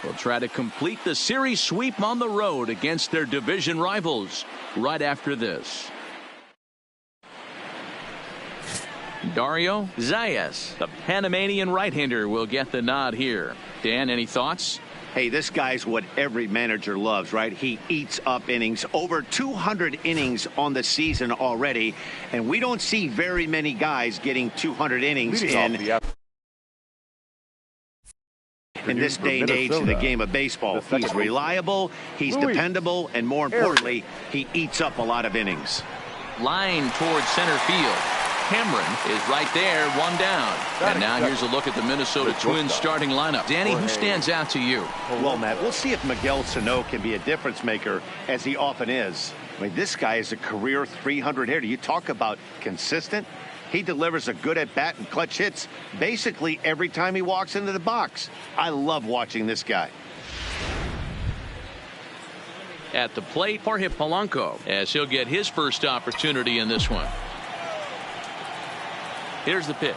will try to complete the series sweep on the road against their division rivals right after this. Dario Zayas, the Panamanian right-hander, will get the nod here. Dan, any thoughts? Hey, this guy's what every manager loves, right? He eats up innings. Over 200 innings on the season already, and we don't see very many guys getting 200 innings in this day and age of the game of baseball. He's reliable, he's dependable, and more importantly, he eats up a lot of innings. Line towards center field. Cameron is right there, one down. And now here's a look at the Minnesota Twins starting lineup. Danny, who stands out to you? Well, Matt, we'll see if Miguel Sano can be a difference maker, as he often is. I mean, this guy is a career 300 hitter. You talk about consistent. He delivers a good at-bat and clutch hits basically every time he walks into the box. I love watching this guy. At the plate, Jorge Polanco, as he'll get his first opportunity in this one. Here's the pitch.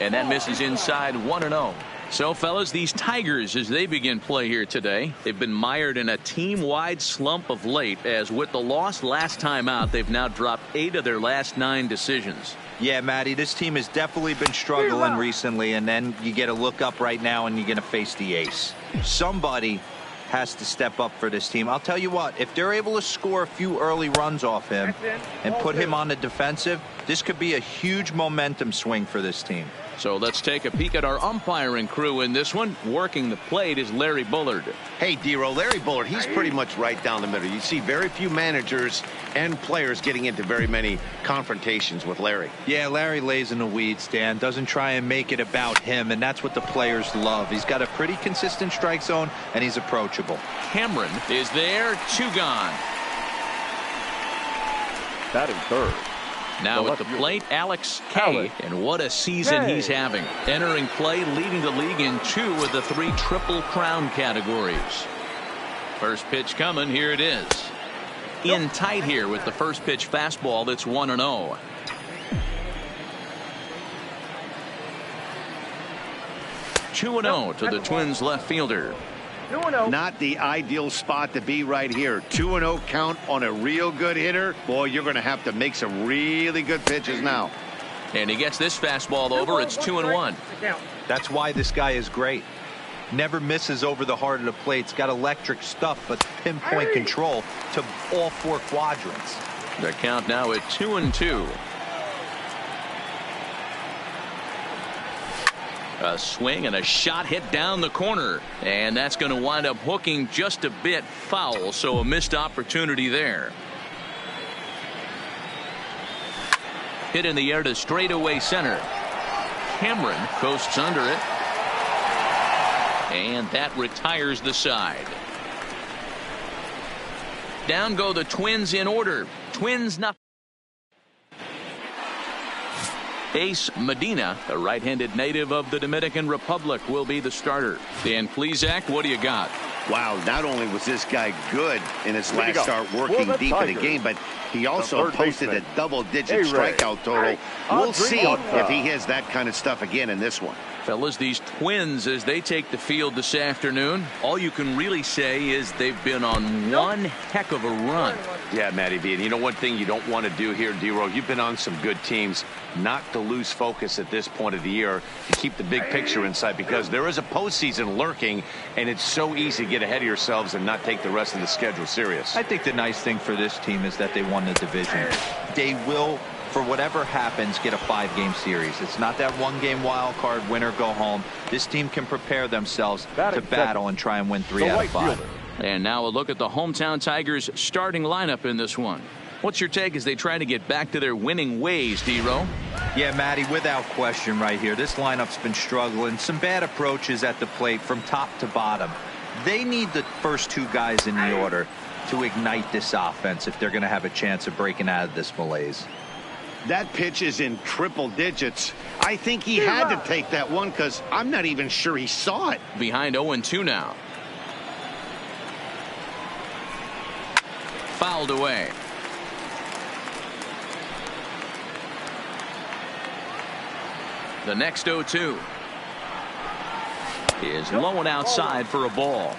And that misses inside, 1-0. So, fellas, these Tigers, as they begin play here today, they've been mired in a team-wide slump of late, as with the loss last time out, they've now dropped 8 of their last 9 decisions. Yeah, Matty, this team has definitely been struggling recently, and then you get a look up right now and you're going to face the ace. Somebody has to step up for this team. I'll tell you what, if they're able to score a few early runs off him and put him on the defensive, this could be a huge momentum swing for this team. So let's take a peek at our umpiring crew in this one. Working the plate is Larry Bullard. Hey, Dero, Larry Bullard, he's pretty much right down the middle. You see very few managers and players getting into very many confrontations with Larry. Yeah, Larry lays in the weeds, Dan. Doesn't try and make it about him, and that's what the players love. He's got a pretty consistent strike zone, and he's approachable. Cameron is there, 2 gone. Batting third. Now at the plate, Alex K. And what a season he's having. Entering play, leading the league in 2 of the 3 Triple Crown categories. First pitch coming. Here it is. In tight here with the first pitch fastball. That's 1-0. Two and 0 to the Twins left fielder. Not the ideal spot to be right here. 2-0 count on a real good hitter. Boy, you're going to have to make some really good pitches now. And he gets this fastball over. It's 2-1. That's why this guy is great. Never misses over the heart of the plate. He's got electric stuff, but pinpoint control to all 4 quadrants. The count now at 2-2. A swing and a shot hit down the corner, and that's going to wind up hooking just a bit foul, so a missed opportunity there. Hit in the air to straightaway center. Cameron coasts under it, and that retires the side. Down go the Twins in order. Twins nothing. Ace Medina, a right-handed native of the Dominican Republic, will be the starter. Dan Plesac, what do you got? Wow, not only was this guy good in his last start working deep in the game, but he also posted a double-digit strikeout total. We'll see if he has that kind of stuff again in this one. Fellas, these Twins, as they take the field this afternoon, all you can really say is they've been on one heck of a run. Yeah, Matty V. And you know one thing you don't want to do here, D-Row, you've been on some good teams, not to lose focus at this point of the year, to keep the big picture in sight, because there is a postseason lurking, and it's so easy to get ahead of yourselves and not take the rest of the schedule serious. I think the nice thing for this team is that they won the division. They will, for whatever happens, get a 5-game series. It's not that 1-game wild card, win or go home. This team can prepare themselves to battle and try and win 3 out of 5. And now a look at the hometown Tigers starting lineup in this one. What's your take as they try to get back to their winning ways, D-Row? Yeah, Matty, without question right here. This lineup's been struggling. Some bad approaches at the plate from top to bottom. They need the first 2 guys in the order to ignite this offense if they're going to have a chance of breaking out of this malaise. That pitch is in triple digits. I think he had to take that one because I'm not even sure he saw it. Behind 0-2 now. Fouled away. The next 0-2. is low and outside for a ball.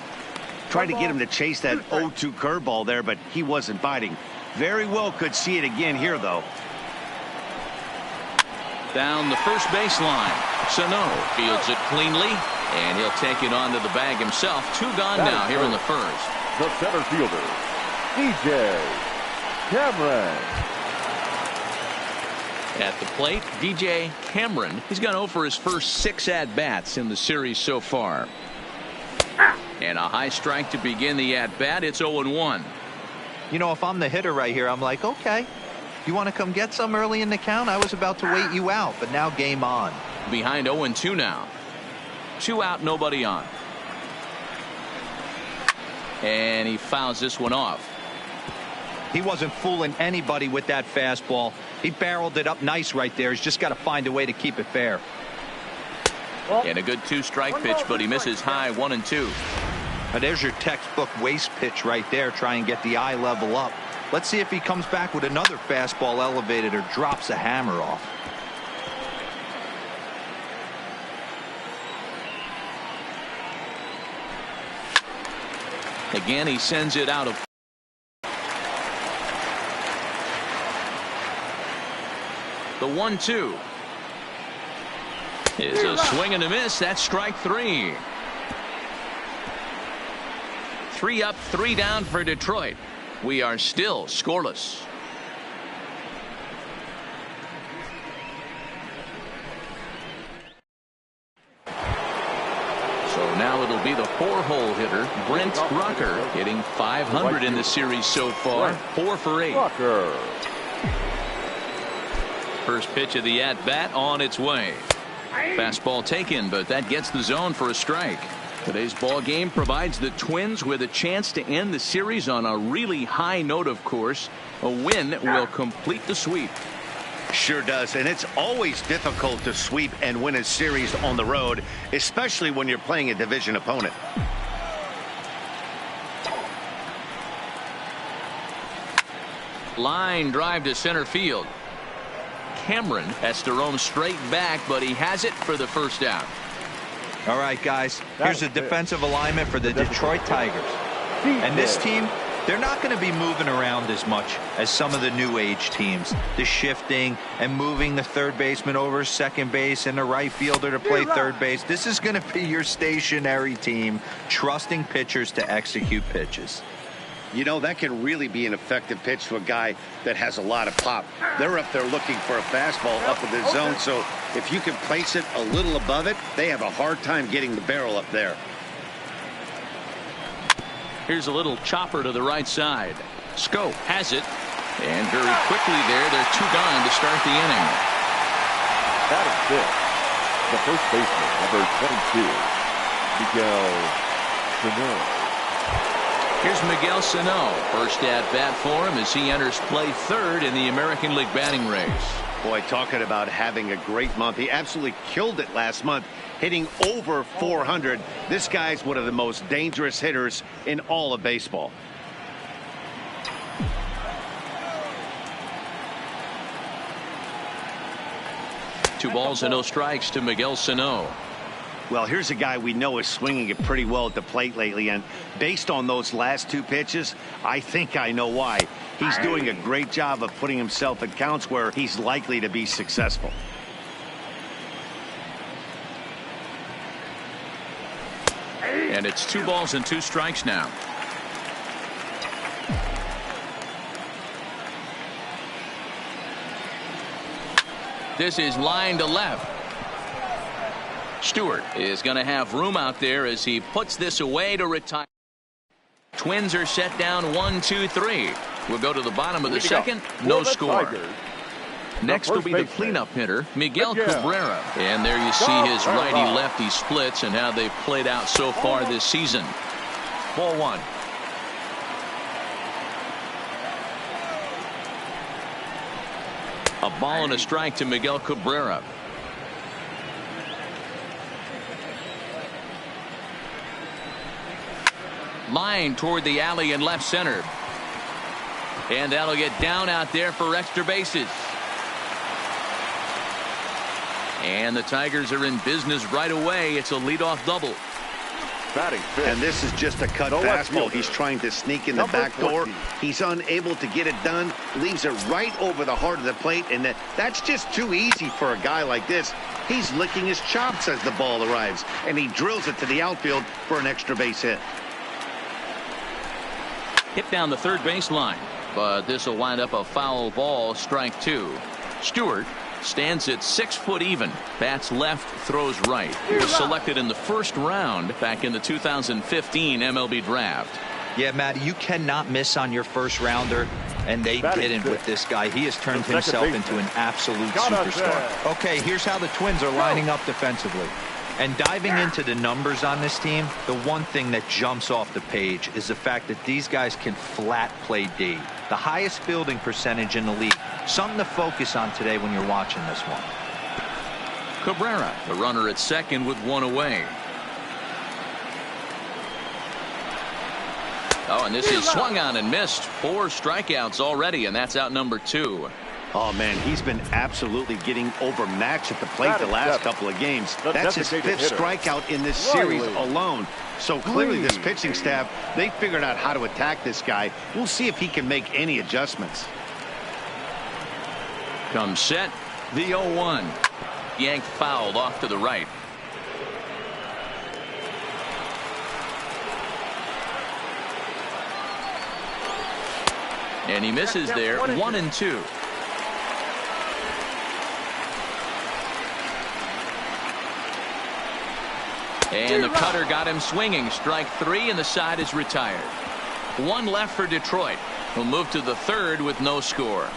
Tried to get him to chase that 0-2 curveball there, but he wasn't biting. Very well could see it again here, though. Down the first baseline. Sano fields it cleanly, and he'll take it onto the bag himself. 2 gone now here in the first. The center fielder, DJ Cameron. At the plate, DJ Cameron. He's gone over his first 6 at-bats in the series so far. And a high strike to begin the at-bat. It's 0-1. You know, if I'm the hitter right here, I'm like, okay, you want to come get some early in the count? I was about to wait you out, but now game on. Behind 0-2 now. 2 out, nobody on. And he fouls this one off. He wasn't fooling anybody with that fastball. He barreled it up nice right there. He's just got to find a way to keep it fair. And a good 2-strike pitch, but he misses high 1-2. Now there's your textbook waste pitch right there. Try and get the eye level up. Let's see if he comes back with another fastball elevated or drops a hammer off. Again, he sends it out of. The 1-2 is a swing and a miss. That's strike 3. 3 up, 3 down for Detroit. We are still scoreless. So now it'll be the 4-hole hitter, Brent Rucker, hitting .500 in the series so far. 4 for 8. First pitch of the at-bat on its way. Fastball taken, but that gets the zone for a strike. Today's ball game provides the Twins with a chance to end the series on a really high note, of course. A win will complete the sweep. Sure does, and it's always difficult to sweep and win a series on the road, especially when you're playing a division opponent. Line drive to center field. Cameron has to roam straight back, but he has it for the first out. All right, guys, here's a defensive alignment for the Detroit Tigers. And this team, they're not going to be moving around as much as some of the new age teams. The shifting and moving the third baseman over second base and the right fielder to play third base. This is going to be your stationary team, trusting pitchers to execute pitches. You know, that can really be an effective pitch to a guy that has a lot of pop. They're up there looking for a fastball up in the zone, so if you can place it a little above it, they have a hard time getting the barrel up there. Here's a little chopper to the right side. Scope has it, and very quickly they're 2 gone to start the inning. That is it. The first baseman, number 22, Miguel Sano. Here's Miguel Sano. First at bat for him as he enters play third in the American League batting race. Boy, talking about having a great month. He absolutely killed it last month, hitting over 400. This guy's one of the most dangerous hitters in all of baseball. Two balls and no strikes to Miguel Sano. Well, here's a guy we know is swinging it pretty well at the plate lately, and based on those last 2 pitches, I think I know why. He's doing a great job of putting himself in counts where he's likely to be successful. And it's 2 balls and 2 strikes now. This is line to left. Stewart is going to have room out there as he puts this away to retire. Twins are set down 1-2-3. We'll go to the bottom of the second. No score. Next will be the cleanup hitter, Miguel Cabrera. And there you see his righty-lefty splits and how they've played out so far this season. Ball 1. A ball and a strike to Miguel Cabrera. Line toward the alley in left center. And that'll get down out there for extra bases. And the Tigers are in business right away. It's a leadoff double. batting fifth. And this is just a cut No left fastball. fielder. He's trying to sneak in the Number back door. 14. He's unable to get it done. Leaves it right over the heart of the plate. And that's just too easy for a guy like this. He's licking his chops as the ball arrives. And he drills it to the outfield for an extra base hit. Hit down the third baseline, but this will wind up a foul ball, strike two. Stewart stands at 6 foot even. Bats left, throws right. He was selected in the first round back in the 2015 MLB draft. Yeah, Matt, you cannot miss on your first rounder, and they didn't with this guy. He has turned himself into an absolute superstar. Okay, here's how the Twins are lining up defensively. And diving into the numbers on this team, the one thing that jumps off the page is the fact that these guys can flat play D. The highest fielding percentage in the league. Something to focus on today when you're watching this one. Cabrera, the runner at second with one away. Oh, and this is swung on and missed. 4 strikeouts already, and that's out number 2. Oh, man, he's been absolutely getting overmatched at the plate the last couple of games. That's his 5th strikeout in this series alone. So clearly this pitching staff, they figured out how to attack this guy. We'll see if he can make any adjustments. Comes set, the 0-1. Yanked fouled off to the right. And he misses there, 1-2. And the cutter got him swinging. Strike 3, and the side is retired. 1 left for Detroit. We'll move to the 3rd with no score.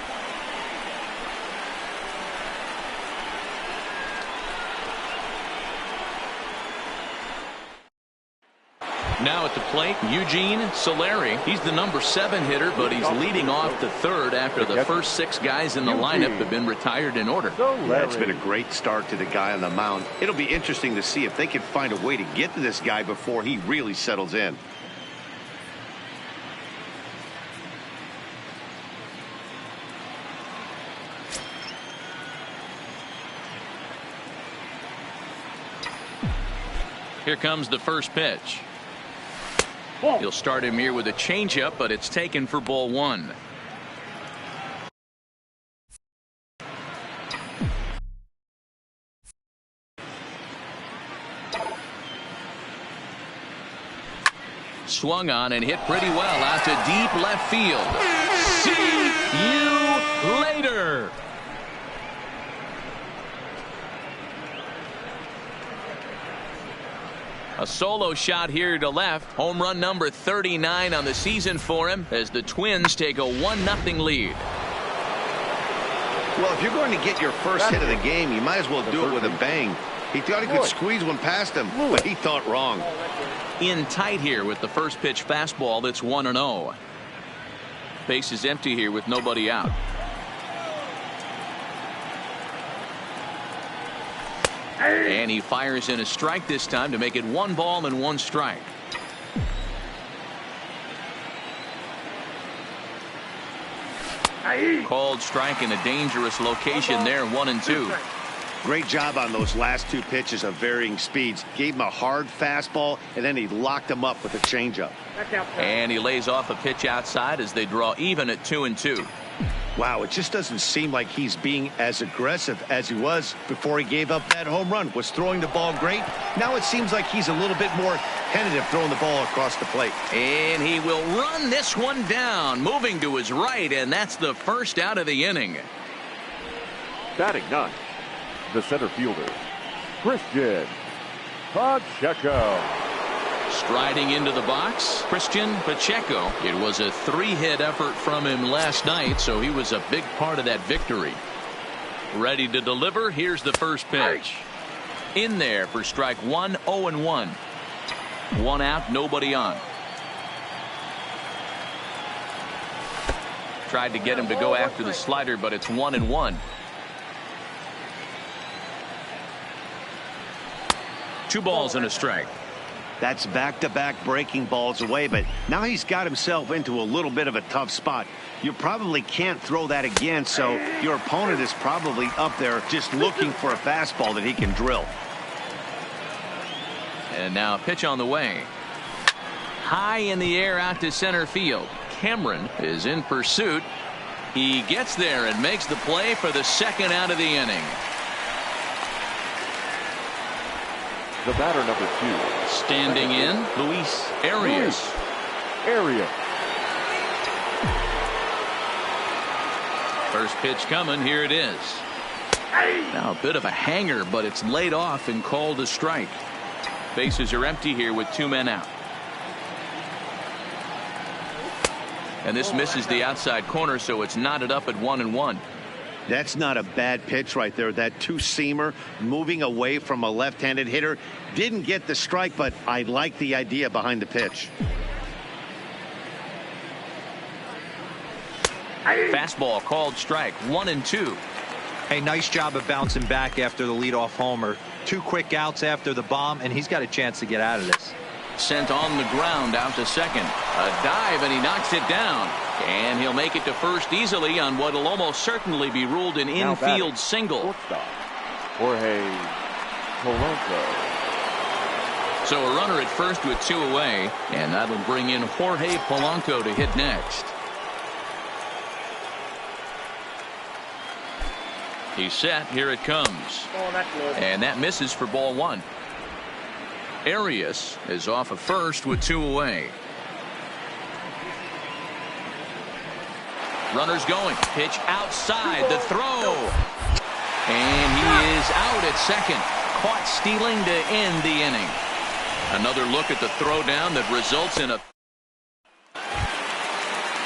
Now at the plate, Eugene Solari. He's the number 7 hitter, but he's leading off the 3rd after the first 6 guys in the lineup have been retired in order. Yeah, it's been a great start to the guy on the mound. It'll be interesting to see if they can find a way to get to this guy before he really settles in. Here comes the first pitch. He'll start him here with a changeup, but it's taken for ball 1. Swung on and hit pretty well out to deep left field. See you later. A solo shot here to left. Home run number 39 on the season for him as the Twins take a 1-0 lead. Well, if you're going to get your first hit of the game, you might as well do it with a bang. He thought he could squeeze one past him, but he thought wrong. In tight here with the first pitch fastball. That's 1-0. Base is empty here with nobody out. And he fires in a strike this time to make it 1 ball and 1 strike. Called strike in a dangerous location there, 1-2. Great job on those last 2 pitches of varying speeds. Gave him a hard fastball, and then he locked him up with a changeup. And he lays off a pitch outside as they draw even at 2-2. Wow, it just doesn't seem like he's being as aggressive as he was before he gave up that home run. Was throwing the ball great. Now it seems like he's a little bit more tentative throwing the ball across the plate. And he will run this one down, moving to his right, and that's the first out of the inning. Batting 9th, the center fielder, Christian Pacheco. Striding into the box, Christian Pacheco. It was a 3-hit effort from him last night, so he was a big part of that victory. Ready to deliver. Here's the first pitch. In there for strike 1, 0-1. 1 out, nobody on. Tried to get him to go after the slider, but it's 1-1. 2 balls and a strike. That's back-to-back breaking balls away, but now he's got himself into a little bit of a tough spot. You probably can't throw that again, so your opponent is probably up there just looking for a fastball that he can drill. And now a pitch on the way. High in the air out to center field. Cameron is in pursuit. He gets there and makes the play for the second out of the inning. The batter, number 2. Standing in, Luis Arias. First pitch coming. Here it is. Now a bit of a hanger, but it's laid off and called a strike. Bases are empty here with 2 men out. And this misses the outside corner, so it's knotted up at 1-1. That's not a bad pitch right there. That two-seamer moving away from a left-handed hitter. Didn't get the strike, but I like the idea behind the pitch. Fastball called strike. 1-2. Hey, nice job of bouncing back after the leadoff homer. 2 quick outs after the bomb, and he's got a chance to get out of this. Sent on the ground out to second. A dive, and he knocks it down. And he'll make it to first easily on what will almost certainly be ruled an infield single. Shortstop, Jorge Polanco. So a runner at first with 2 away, and that'll bring in Jorge Polanco to hit next. He's set. Here it comes. And that misses for ball 1. Arias is off of first with 2 away. Runners going. Pitch outside. The throw. And he is out at second. Caught stealing to end the inning. Another look at the throwdown that results in a...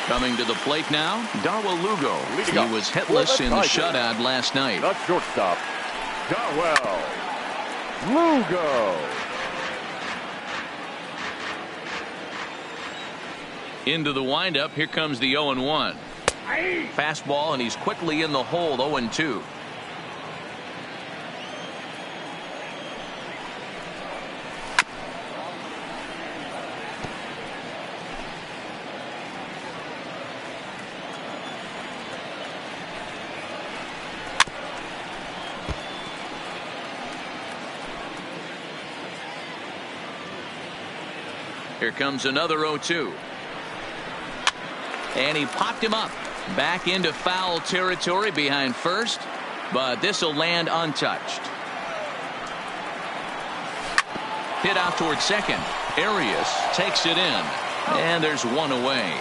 Coming to the plate now, Darwell Lugo. He was hitless in the shutout last night. The shortstop, Darwell Lugo. Into the windup. Here comes the 0-1. Fastball, and he's quickly in the hole. 0-2. Here comes another 0-2. And he popped him up. Back into foul territory behind first. But this will land untouched. Hit out towards second. Arias takes it in. And there's 1 away.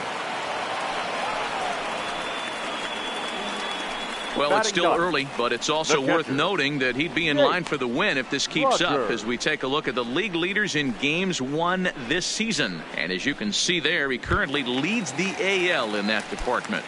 Well, it's still early, but it's also worth noting that he'd be in line for the win if this keeps up as we take a look at the league leaders in games won this season. And as you can see there, he currently leads the AL in that department.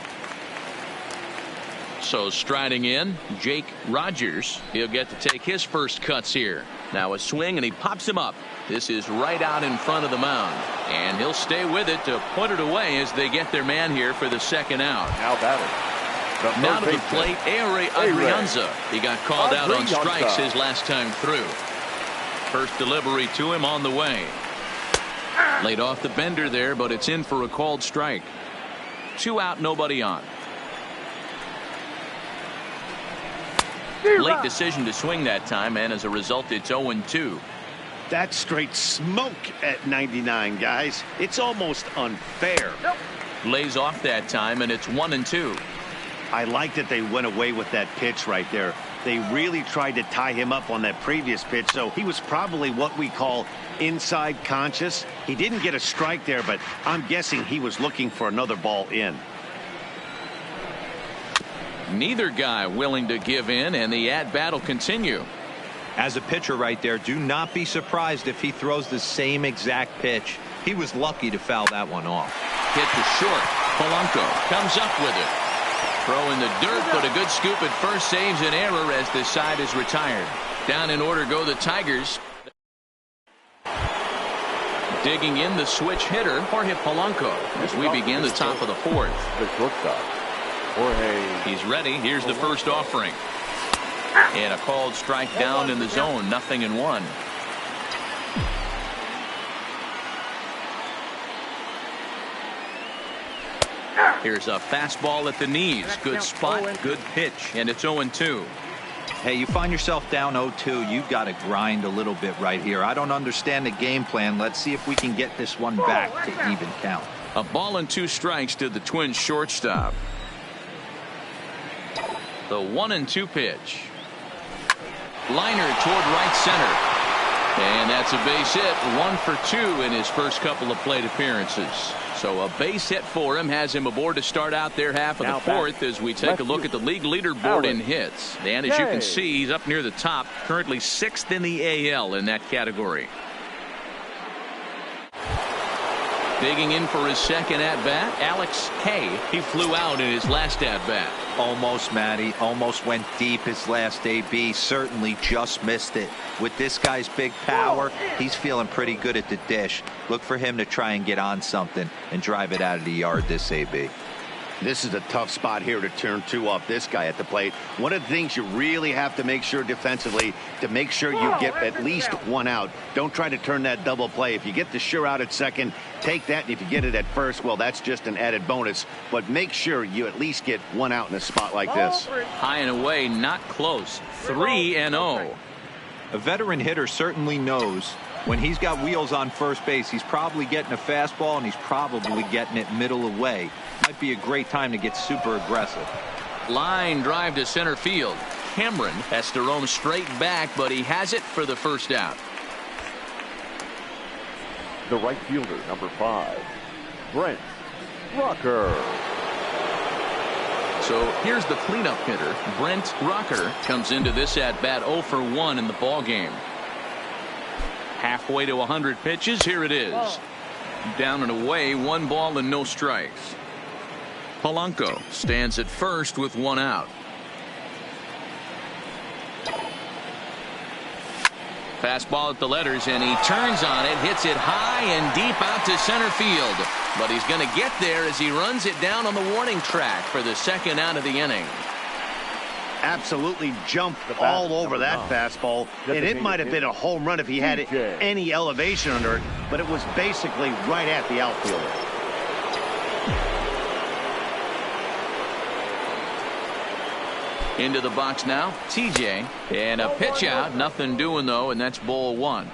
So striding in, Jake Rogers. He'll get to take his first cuts here. Now a swing, and he pops him up. This is right out in front of the mound. And he'll stay with it to put it away as they get their man here for the second out. Now batting. Now to the plate, Adrianza. He got called out on strikes his last time through. First delivery to him on the way. Laid off the bender there, but it's in for a called strike. 2 out, nobody on. Late decision to swing that time, and as a result, it's 0-2. That's straight smoke at 99, guys. It's almost unfair. Lays off that time, and it's 1-2. I like that they went away with that pitch right there. They really tried to tie him up on that previous pitch, so he was probably what we call inside conscious. He didn't get a strike there, but I'm guessing he was looking for another ball in. Neither guy willing to give in, and the at-bat will continue. As a pitcher right there, do not be surprised if he throws the same exact pitch. He was lucky to foul that one off. Hit to short. Polanco comes up with it. Throw in the dirt, but a good scoop at first saves an error as this side is retired. Down in order go the Tigers. Digging in the switch hitter, Jorge Polanco, as we begin the top of the 4th. The shortstop, Jorge. He's ready. Here's the first offering. And a called strike down in the zone. 0-1. Here's a fastball at the knees. Good spot, good pitch, and it's 0-2. Hey, you find yourself down 0-2, you've got to grind a little bit right here. I don't understand the game plan. Let's see if we can get this one back to even count. A ball and 2 strikes to the Twins shortstop. The 1-2 pitch. Liner toward right center. And that's a base hit. 1 for 2 in his first couple of plate appearances. So a base hit for him has him aboard to start out their half of the fourth as we take a look at the league leaderboard in hits. And as you can see, he's up near the top, currently 6th in the AL in that category. Digging in for his second at-bat, Alex K. He flew out in his last at-bat. Almost, Matty. Almost went deep his last AB. Certainly just missed it. With this guy's big power, he's feeling pretty good at the dish. Look for him to try and get on something and drive it out of the yard this AB. This is a tough spot here to turn 2 off this guy at the plate. One of the things you really have to make sure defensively, to make sure you get at least 1 out. Don't try to turn that double play. If you get the sure out at second, take that. And if you get it at first, well, that's just an added bonus. But make sure you at least get 1 out in a spot like this. High and away, not close. 3-0. A veteran hitter certainly knows when he's got wheels on first base, he's probably getting a fastball and he's probably getting it middle away. Might be a great time to get super aggressive. Line drive to center field. Cameron has to roam straight back, but he has it for the first out. The right fielder, number 5, Brent Rucker. So here's the cleanup hitter. Brent Rucker comes into this at bat 0 for 1 in the ball game. Halfway to 100 pitches. Here it is. Down and away, 1 ball and no strikes. Polanco stands at first with 1 out. Fastball at the letters, and he turns on it, hits it high and deep out to center field. But he's going to get there as he runs it down on the warning track for the second out of the inning. Absolutely jumped all over that fastball, and it might have been a home run if he had any elevation under it, but it was basically right at the outfielder. Into the box now, TJ, and a pitch out, nothing doing though, and that's ball 1.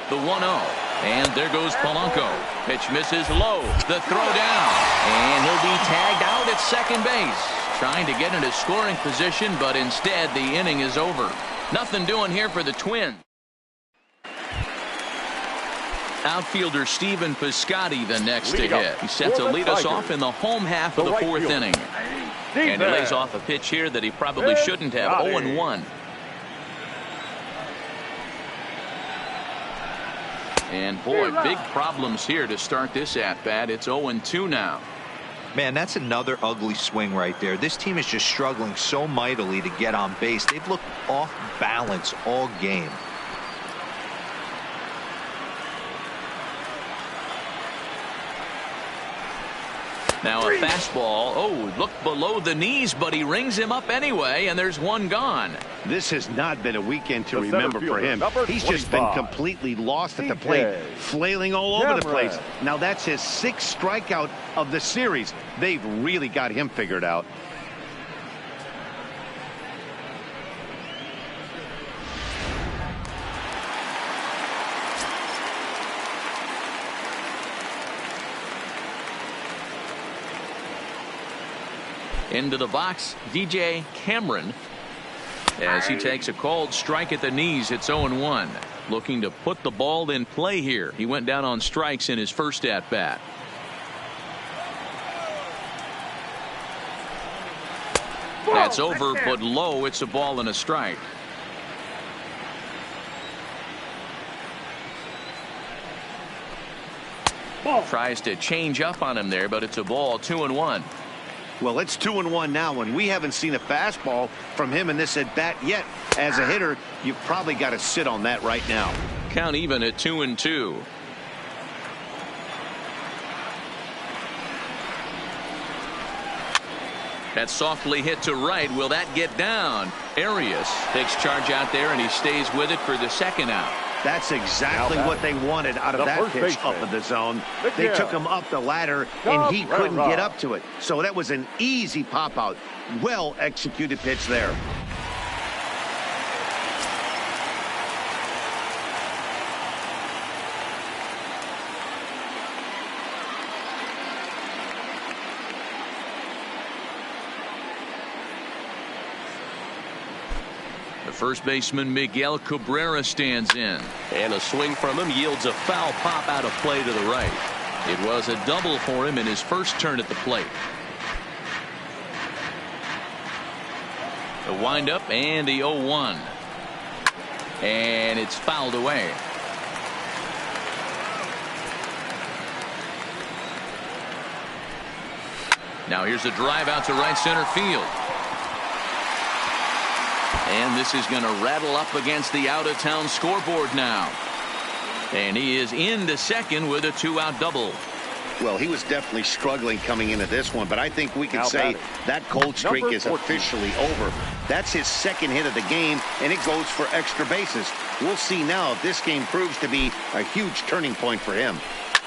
The 1-0, and there goes Polanco. Pitch misses low, the throw down, and he'll be tagged out at second base. Trying to get into scoring position, but instead the inning is over. Nothing doing here for the Twins. Outfielder Steven Piscotty the next to hit. He's set to lead us off in the home half of the 4th inning. And he lays off a pitch here that he probably shouldn't have. 0-1. And boy, big problems here to start this at-bat. It's 0-2 now. Man, that's another ugly swing right there. This team is just struggling so mightily to get on base. They've looked off balance all game. Now a fastball. Oh, looked below the knees, but he rings him up anyway, and there's 1 gone. This has not been a weekend to remember for him. He's just been completely lost at the plate, flailing all over the place. Now that's his 6th strikeout of the series. They've really got him figured out. Into the box, DJ Cameron, as he takes a called strike at the knees. It's 0-1. Looking to put the ball in play here. He went down on strikes in his first at bat. That's over, but low. It's a ball and a strike. Tries to change up on him there, but it's a ball. 2-1. Well, it's 2-1 now, and we haven't seen a fastball from him in this at-bat yet. As a hitter, you've probably got to sit on that right now. Count even at 2-2. That's softly hit to right. Will that get down? Arias takes charge out there, and he stays with it for the second out. That's exactly what they wanted out of that pitch up in the zone. They took him up the ladder, and he couldn't get up to it. So that was an easy pop-out. Well-executed pitch there. First baseman Miguel Cabrera stands in, and a swing from him yields a foul pop out of play to the right. It was a double for him in his first turn at the plate. The windup and the 0-1, and it's fouled away. Now here's a drive out to right center field. And this is going to rattle up against the out-of-town scoreboard now. And he is into second with a 2-out double. Well, he was definitely struggling coming into this one, but I think we can say that cold streak is officially over. That's his second hit of the game, and it goes for extra bases. We'll see now if this game proves to be a huge turning point for him.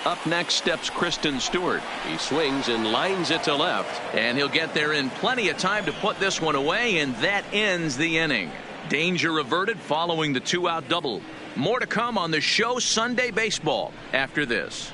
Up next steps Kristen Stewart. He swings and lines it to left, and he'll get there in plenty of time to put this one away, and that ends the inning. Danger averted following the 2-out double. More to come on the show Sunday Baseball after this.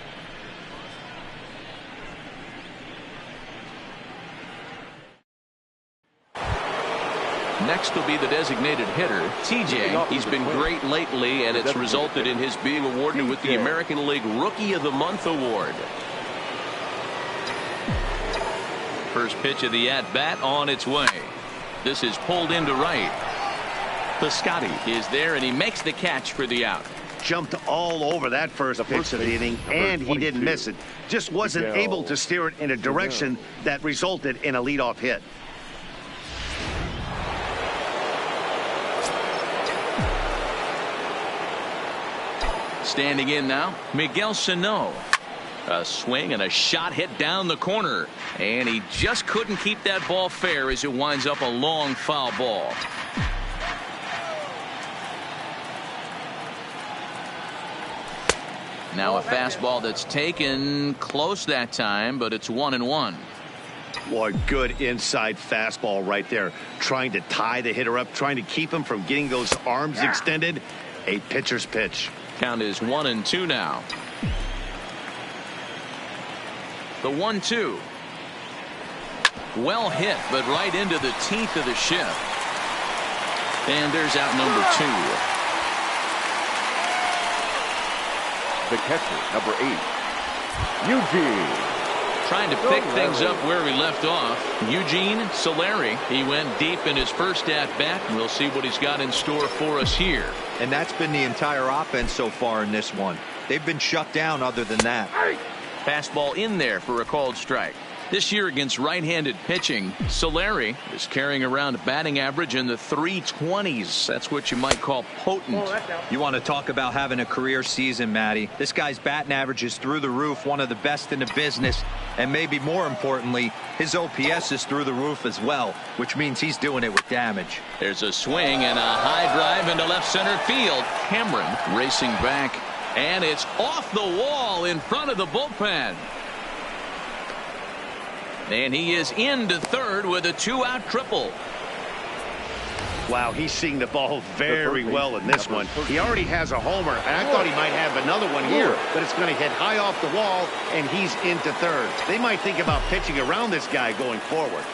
Next will be the designated hitter, TJ. He's been great lately, and it's resulted in his being awarded with the American League Rookie of the Month award. First pitch of the at-bat on its way. This is pulled into right. Piscotty is there, and he makes the catch for the out. Jumped all over that first pitch of the inning, and he didn't miss it. Just wasn't able to steer it in a direction that resulted in a leadoff hit. Standing in now, Miguel Sano. A swing and a shot hit down the corner, and he just couldn't keep that ball fair as it winds up a long foul ball. Now a fastball that's taken close that time, but it's 1-1. Boy, good inside fastball right there. Trying to tie the hitter up, trying to keep him from getting those arms extended. A pitcher's pitch. Count is 1-2 now. The 1-2. Well hit, but right into the teeth of the shift. And there's out number 2. The catcher, number 8, Eugene. Trying to pick things up where we left off. Eugene Solari. He went deep in his first at-bat, and we'll see what he's got in store for us here. And that's been the entire offense so far in this one. They've been shut down other than that. Fastball in there for a called strike. This year against right-handed pitching, Solari is carrying around a batting average in the 320s. That's what you might call potent. You want to talk about having a career season, Matty. This guy's batting average is through the roof, one of the best in the business. And maybe more importantly, his OPS is through the roof as well, which means he's doing it with damage. There's a swing and a high drive into left center field. Cameron racing back, and it's off the wall in front of the bullpen. And he is into third with a 2-out triple. Wow, he's seeing the ball very well in this one. He already has a homer, and I thought he might have another one here, but it's going to hit high off the wall, and he's into third. They might think about pitching around this guy going forward.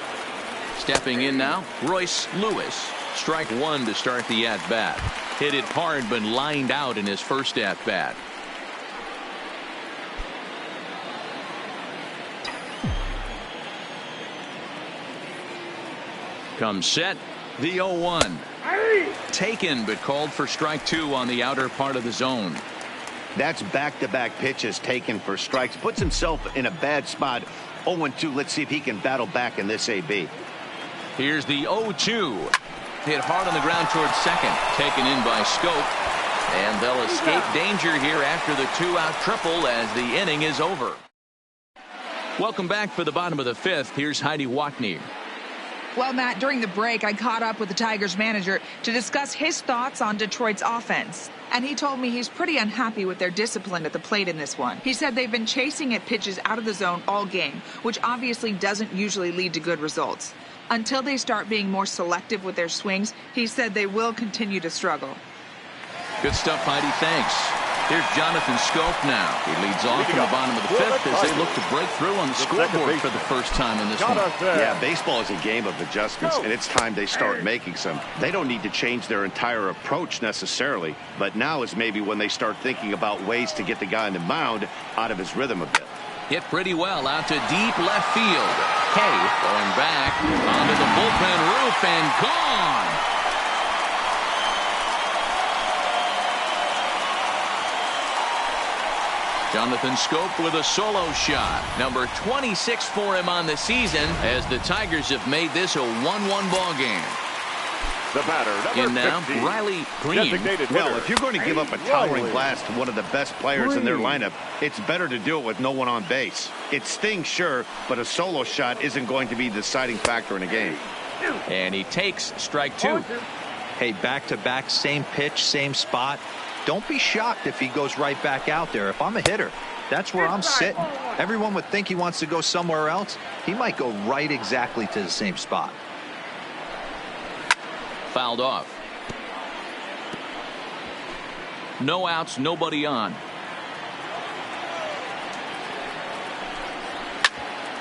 Stepping in now, Royce Lewis. Strike 1 to start the at-bat. Hit it hard, but lined out in his first at-bat. Comes set, the 0-1. Taken, but called for strike 2 on the outer part of the zone. That's back-to-back pitches taken for strikes. Puts himself in a bad spot. 0-2. Let's see if he can battle back in this AB. Here's the 0-2. Hit hard on the ground towards second. Taken in by Scope. And they'll escape danger here after the 2-out triple as the inning is over. Welcome back for the bottom of the 5th. Here's Heidi Watney. Well, Matt, during the break, I caught up with the Tigers manager to discuss his thoughts on Detroit's offense. And he told me he's pretty unhappy with their discipline at the plate in this one. He said they've been chasing at pitches out of the zone all game, which obviously doesn't usually lead to good results. Until they start being more selective with their swings, he said they will continue to struggle. Good stuff, Heidi. Thanks. Here's Jonathan Scope now. He leads off in the bottom of the fifth as they look to break through on the scoreboard for the first time in this one. Yeah, baseball is a game of adjustments, and it's time they start making some. They don't need to change their entire approach necessarily, but now is maybe when they start thinking about ways to get the guy on the mound out of his rhythm a bit. Hit pretty well out to deep left field. Kay going back onto the bullpen roof and gone. Jonathan Scope with a solo shot. Number 26 for him on the season as the Tigers have made this a 1-1 ball game. The batter, in now, 50, Riley Green. Well, if you're going to give up a towering blast to one of the best players in their lineup, it's better to do it with no one on base. It stings, sure, but a solo shot isn't going to be the deciding factor in a game. And he takes strike two. Hey, back-to-back, same pitch, same spot. Don't be shocked if he goes right back out there. If I'm a hitter, that's where I'm sitting. Everyone would think he wants to go somewhere else. He might go right exactly to the same spot. Fouled off. No outs, nobody on.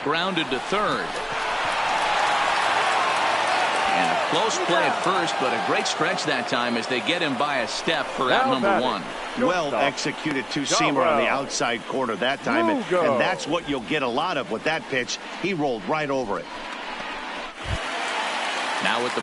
Grounded to third. And a close play at first, but a great stretch that time as they get him by a step for out number one. Well executed two-seamer on the outside corner that time, and that's what you'll get a lot of with that pitch. He rolled right over it. Now with the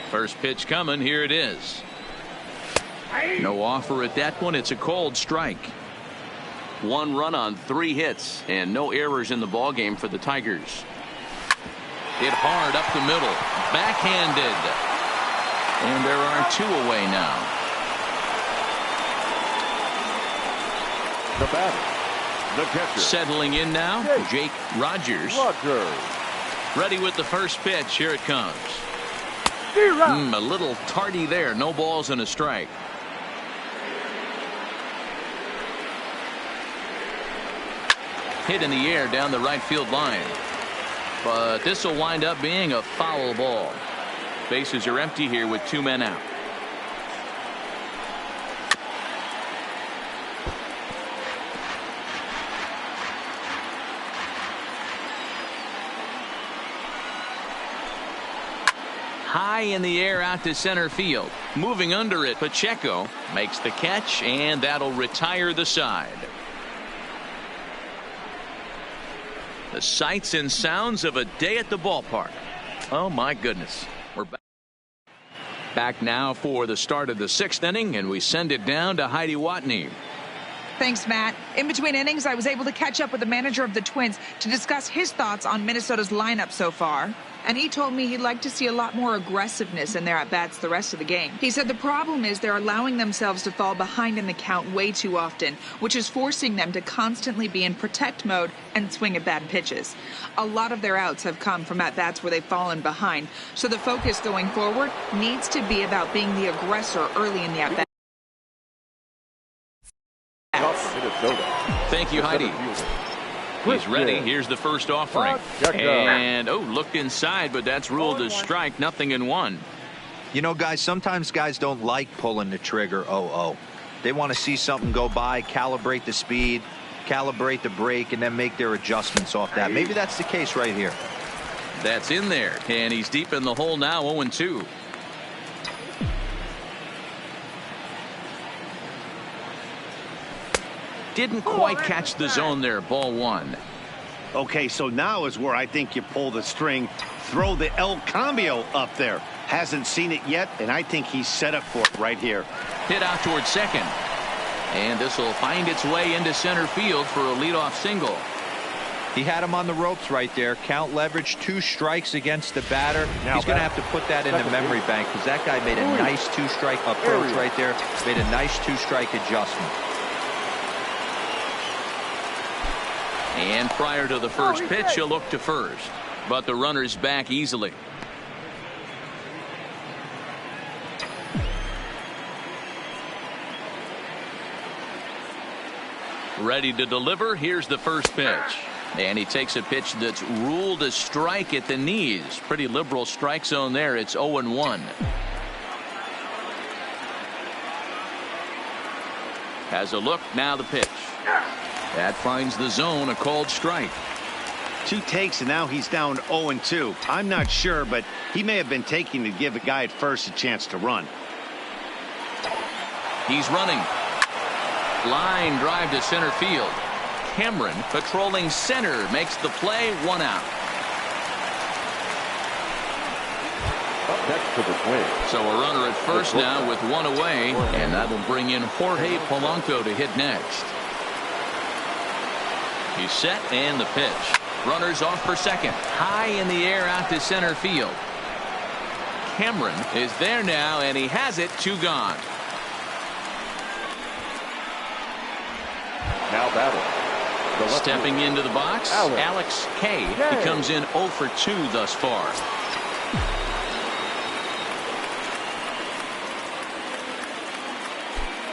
first pitch coming. Here it is. No offer at that one. It's a cold strike. 1 run on 3 hits and no errors in the ball game for the Tigers. Hit hard up the middle. Backhanded. And there are 2 away now. The batter, the catcher. Settling in now, Jake Rogers. Ready with the first pitch. Here it comes. A little tardy there. No balls and a strike. Hit in the air down the right field line. But this will wind up being a foul ball. Bases are empty here with 2 men out. High in the air out to center field. Moving under it, Pacheco makes the catch, and that'll retire the side. The sights and sounds of a day at the ballpark. Oh, my goodness. We're back now for the start of the 6th inning, and we send it down to Heidi Watney. Thanks, Matt. In between innings, I was able to catch up with the manager of the Twins to discuss his thoughts on Minnesota's lineup so far. And he told me he'd like to see a lot more aggressiveness in their at-bats the rest of the game. He said the problem is they're allowing themselves to fall behind in the count way too often, which is forcing them to constantly be in protect mode and swing at bad pitches. A lot of their outs have come from at-bats where they've fallen behind, so the focus going forward needs to be about being the aggressor early in the at-bats. Thank you, Heidi. He's ready. Here's the first offering. And, looked inside, but that's ruled a strike. Nothing in 1. You know, guys, sometimes guys don't like pulling the trigger 0-0. They want to see something go by, calibrate the speed, calibrate the brake, and then make their adjustments off that. Maybe that's the case right here. That's in there. And he's deep in the hole now, 0-2. Didn't quite catch the zone there. Ball 1. Okay, so now is where I think you pull the string. Throw the El Cambio up there. Hasn't seen it yet, and I think he's set up for it right here. Hit out towards second. And this will find its way into center field for a leadoff single. He had him on the ropes right there. Count leverage, 2 strikes against the batter. He's going to have to put that in the memory bank because that guy made a nice 2-strike approach right there. Made a nice 2-strike adjustment. And prior to the first pitch, he'll look to first. But the runner's back easily. Ready to deliver. Here's the first pitch. And he takes a pitch that's ruled a strike at the knees. Pretty liberal strike zone there. It's 0-1. Has a look. Now the pitch. That finds the zone, a called strike. 2 takes, and now he's down 0-2. I'm not sure, but he may have been taking to give a guy at first a chance to run. He's running. Line drive to center field. Cameron patrolling center makes the play. 1 out. Up next to the Twins. So a runner at first now with 1 away, and that'll bring in Jorge Polanco to hit next. He's set, and the pitch. Runners off for second. High in the air out to center field. Cameron is there now, and he has it. 2 gone. Now battle. Stepping into the box, Alex K. He comes in 0 for 2 thus far.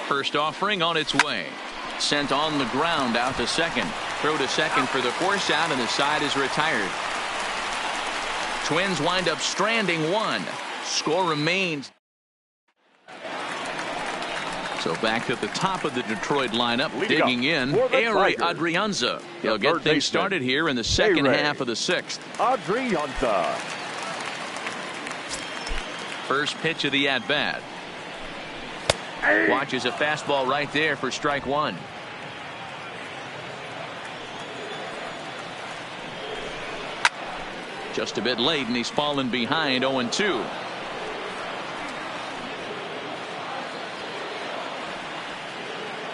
First offering on its way. Sent on the ground out to second. Throw to second for the force out, and the side is retired. Twins wind up stranding 1. Score remains. So back at the top of the Detroit lineup, digging in, Ehire Adrianza. He'll get things started here in the second half of the 6th. Adrianza. First pitch of the at-bat. Watches a fastball right there for strike 1. Just a bit late, and he's fallen behind 0-2.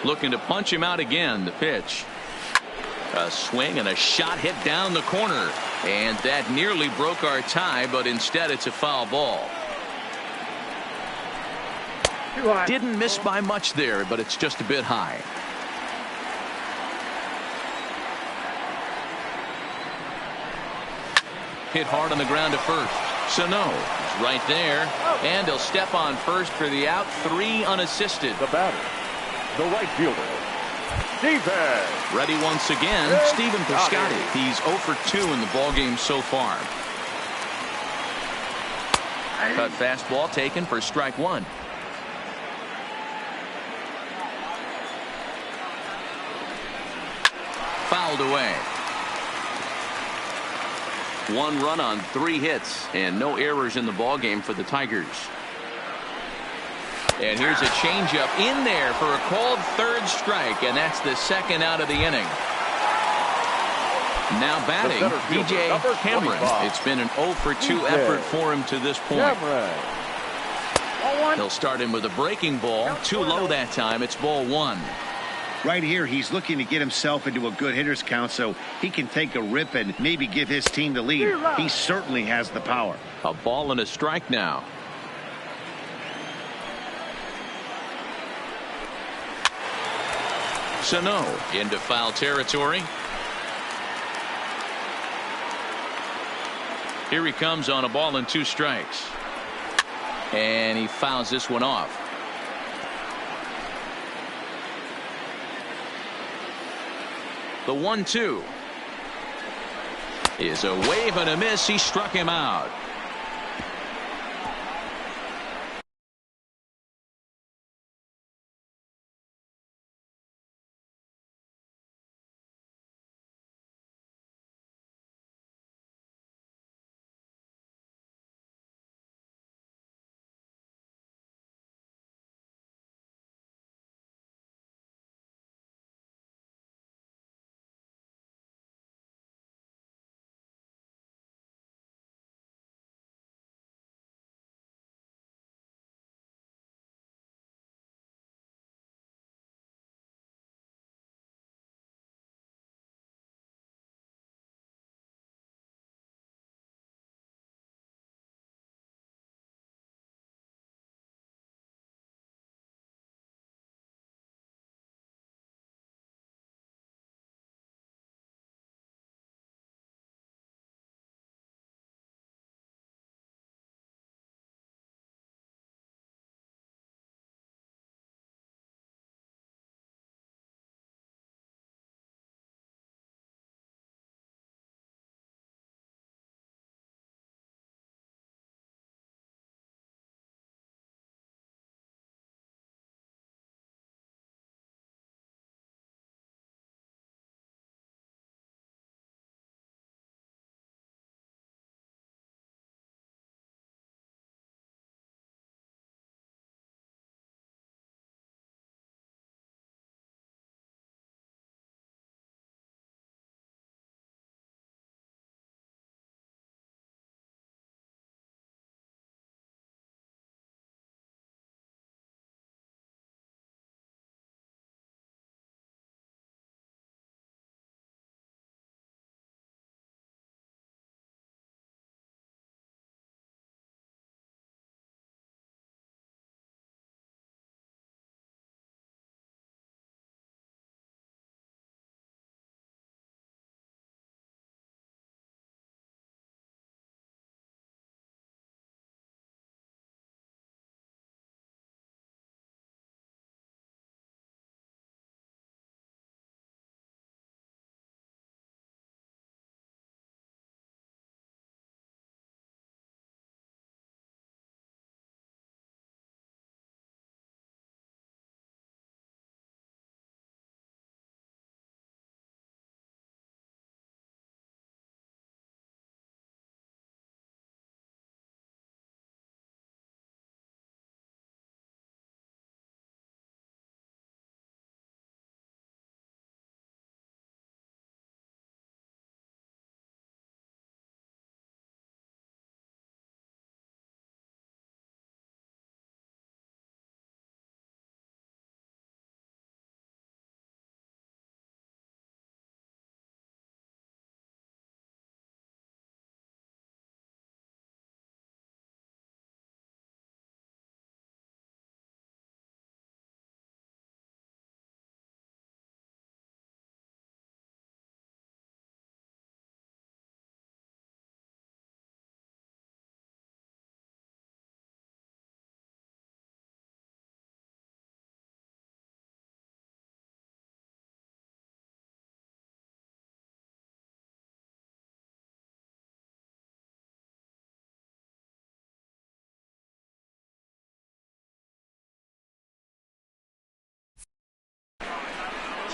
Looking to punch him out again. The pitch. A swing and a shot hit down the corner. And that nearly broke our tie, but instead it's a foul ball. Didn't miss by much there, but it's just a bit high. Hit hard on the ground to first. Sano is right there, and he'll step on first for the out. 3 unassisted. The batter, the right fielder, Steven. Ready once again, Stephen Piscotty. He's 0 for 2 in the ballgame so far. Cut fastball taken for strike 1. Fouled away. 1 run on 3 hits, and no errors in the ballgame for the Tigers. And here's a changeup in there for a called 3rd strike, and that's the 2nd out of the inning. Now batting, DJ Cameron. It's been an 0 for 2 effort for him to this point. He'll start him with a breaking ball. Too low that time. It's ball 1. Right here, he's looking to get himself into a good hitter's count so he can take a rip and maybe give his team the lead. He certainly has the power. A ball and a strike now. Sano into foul territory. Here he comes on a ball and 2 strikes. And he fouls this one off. The 1-2 is a wave and a miss. He struck him out.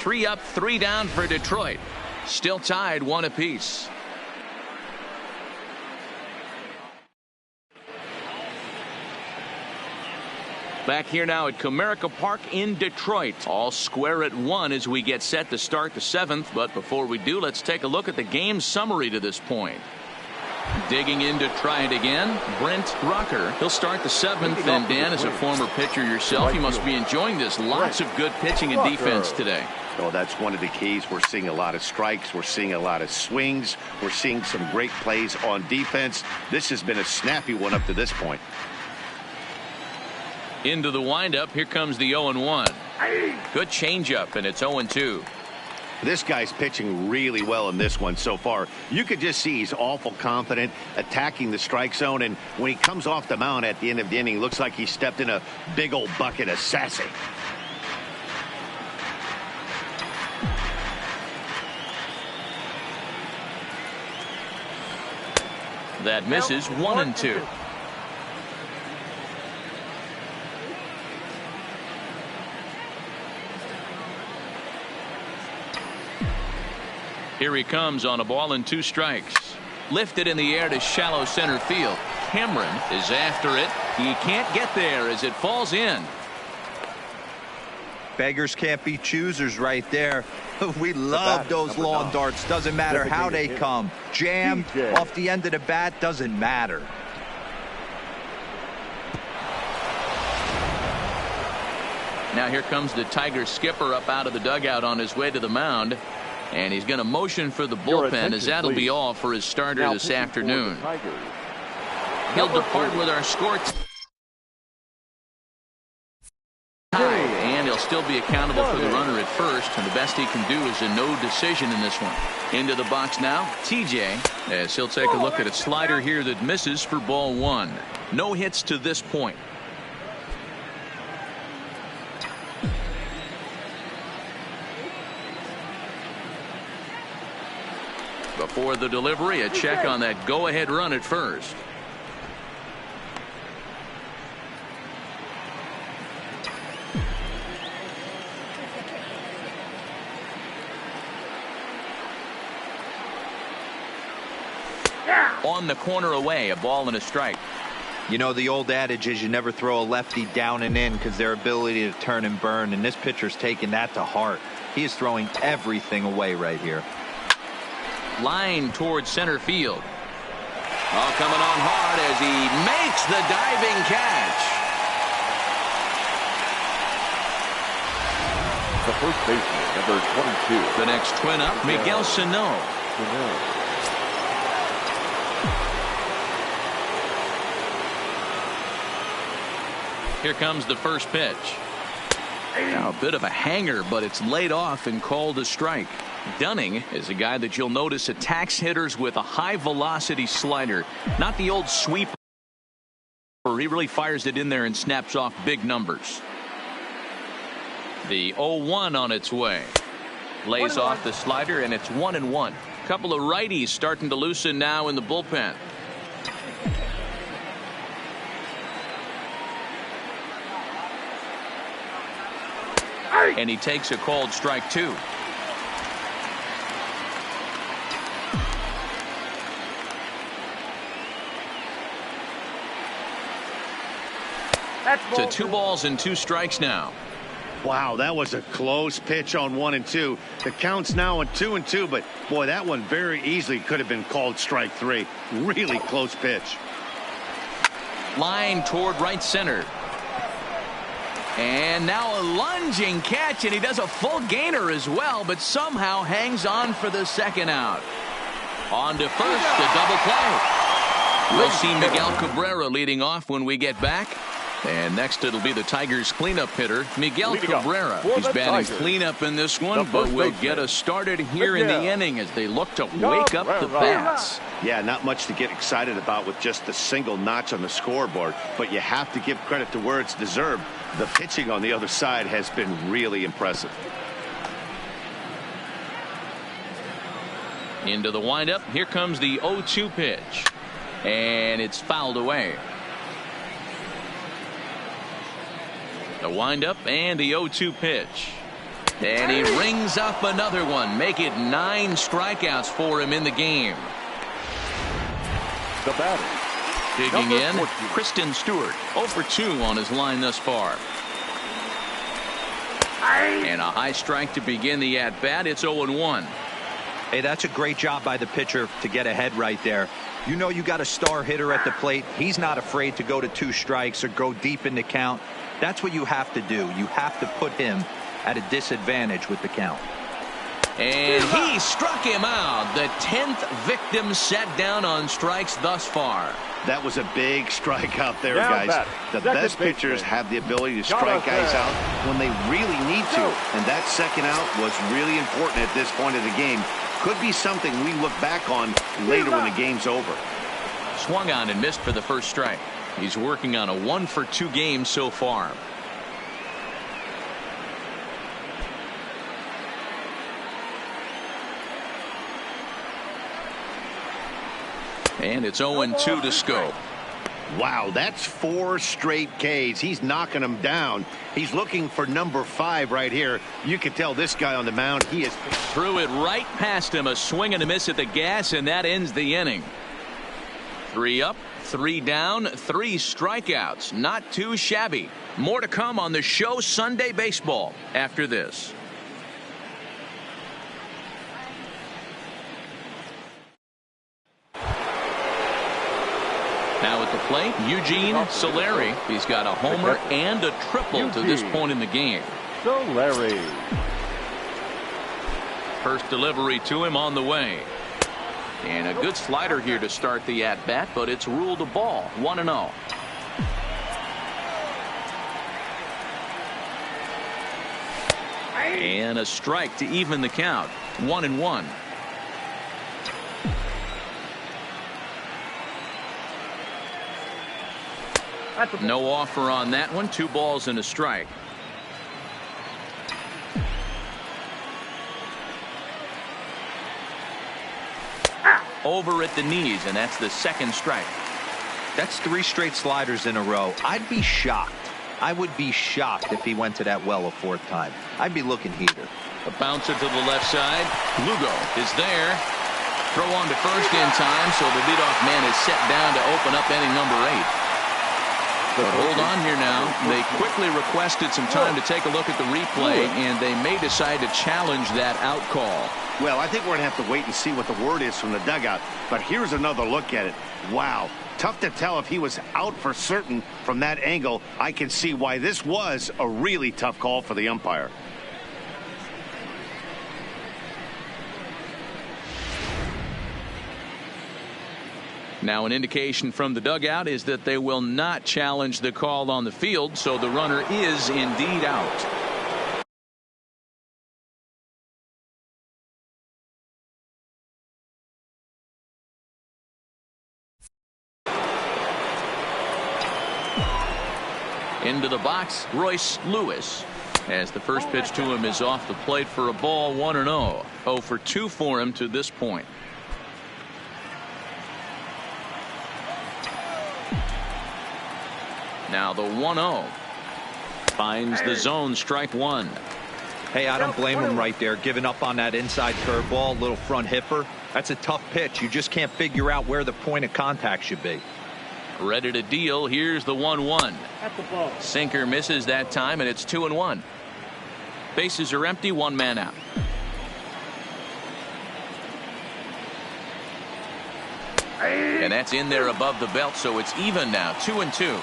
3 up, 3 down for Detroit. Still tied 1 apiece. Back here now at Comerica Park in Detroit. All square at 1 as we get set to start the 7th. But before we do, let's take a look at the game summary to this point. Digging in to try it again, Brent Rucker. He'll start the 7th. And Dan, as a former pitcher yourself, you must be enjoying this. Lots of good pitching and defense today. Oh, that's one of the keys. We're seeing a lot of strikes. We're seeing a lot of swings. We're seeing some great plays on defense. This has been a snappy one up to this point. Into the windup. Here comes the 0-1. Good changeup, and it's 0-2. This guy's pitching really well in this one so far. You could just see he's awful confident attacking the strike zone, and when he comes off the mound at the end of the inning, looks like he stepped in a big old bucket of sassy. That misses. 1-2. Here he comes on a ball and 2 strikes. Lifted in the air to shallow center field. Cameron is after it. He can't get there as it falls in. Beggars can't be choosers right there. We love those lawn darts. Doesn't matter how they come. Jammed off the end of the bat, doesn't matter. Now here comes the Tigers skipper up out of the dugout on his way to the mound. And he's going to motion for the bullpen, as that'll be all for his starter this afternoon. He'll depart with our score tied, and he'll still be accountable for the runner at first, and the best he can do is a no decision in this one. Into the box now, TJ, as he'll take a look at a slider here that misses for ball 1. No hits to this point. Before the delivery, a check on that go-ahead run at first. On the corner away, a ball and a strike. You know, the old adage is you never throw a lefty down and in because their ability to turn and burn, and this pitcher's taking that to heart. He is throwing everything away right here. Line towards center field. Oh, coming on hard as he makes the diving catch. The first baseman, number 22. The next twin up, Miguel Sano. Here comes the first pitch. Now a bit of a hanger, but it's laid off and called a strike. Dunning is a guy that you'll notice attacks hitters with a high velocity slider, not the old sweeper. He really fires it in there and snaps off big numbers. The 0-1 on its way. Lays off the slider, and it's 1-1. Couple of righties starting to loosen now in the bullpen. And he takes a called strike 2. To 2 balls and 2 strikes now. Wow, that was a close pitch on 1 and 2. The count's now on 2 and 2, but boy, that one very easily could have been called strike 3. Really close pitch. Line toward right center. And now a lunging catch, and he does a full gainer as well, but somehow hangs on for the second out. On to first, a double play. We'll see Miguel Cabrera leading off when we get back. And next it'll be the Tigers cleanup hitter, Miguel Cabrera. He's batting cleanup in this one, but will get us started here in the inning as they look to wake up the bats. Yeah, not much to get excited about with just a single notch on the scoreboard, but you have to give credit to where it's deserved. The pitching on the other side has been really impressive. Into the windup. Here comes the 0-2 pitch. And it's fouled away. The windup and the 0-2 pitch. And he rings up another one. Make it 9 strikeouts for him in the game. The batter. Digging in, 14. Kristen Stewart, 0 for 2 on his line thus far. And a high strike to begin the at-bat. It's 0-1. Hey, that's a great job by the pitcher to get ahead right there. You know you got a star hitter at the plate. He's not afraid to go to 2 strikes or go deep in the count. That's what you have to do. You have to put him at a disadvantage with the count. And he struck him out. The 10th victim set down on strikes thus far. That was a big strike out there, Now guys. batter. The Second best pitchers baseman. have the ability to strike guys out when they really need to. And that second out was really important at this point of the game. Could be something we look back on later when the game's over. Swung on and missed for the first strike. He's working on a 1 for 2 game so far. And it's 0-2 to Scope. Wow, that's 4 straight Ks. He's knocking them down. He's looking for number 5 right here. You can tell this guy on the mound, he is... Threw it right past him. A swing and a miss at the gas, and that ends the inning. 3 up, 3 down, 3 strikeouts. Not too shabby. More to come on the show Sunday Baseball after this. Now at the plate, Eugene Solari. He's got a homer and a triple to this point in the game. Solari. First delivery to him on the way. And a good slider here to start the at-bat, but it's ruled a ball. 1-0. And a strike to even the count. 1-1. No offer on that one. 2 balls and a strike. Over at the knees, and that's the second strike. That's 3 straight sliders in a row. I'd be shocked. I would be shocked if he went to that well a 4th time. I'd be looking heater. A bouncer to the left side. Lugo is there. Throw on to first in time, so the leadoff man is set down to open up inning number 8. But hold on here now. They quickly requested some time to take a look at the replay, and they may decide to challenge that out call. Well, I think we're going to have to wait and see what the word is from the dugout. But here's another look at it. Wow. Tough to tell if he was out for certain from that angle. I can see why this was a really tough call for the umpire. Now an indication from the dugout is that they will not challenge the call on the field, so the runner is indeed out. Into the box, Royce Lewis, as the first pitch to him is off the plate for a ball. 1-0. 0 for 2 for him to this point. Now the 1-0 finds the zone, strike 1. Hey, I don't blame him right there, giving up on that inside curveball, little front hipper. That's a tough pitch. You just can't figure out where the point of contact should be. Ready to deal. Here's the 1-1. Sinker misses that time, and it's 2-1. Bases are empty, 1 man out. And that's in there above the belt, so it's even now, 2-2.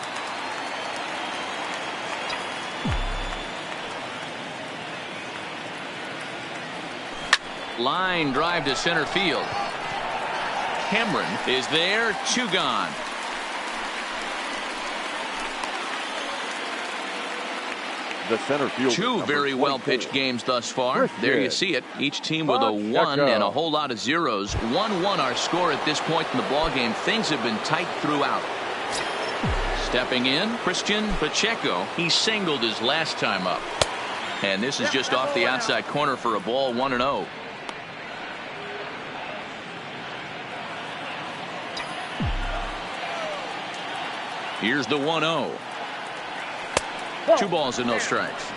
Line drive to center field. Cameron is there, 2 gone. The center fielder, 2 very well pitched games thus far. There you see it. Each team with a 1 and a whole lot of zeros. 1-1 our score at this point in the ball game. Things have been tight throughout. Stepping in, Christian Pacheco. He singled his last time up. And this is just off the outside corner for a ball. 1-0. Here's the 1-0. 2 balls and no strikes.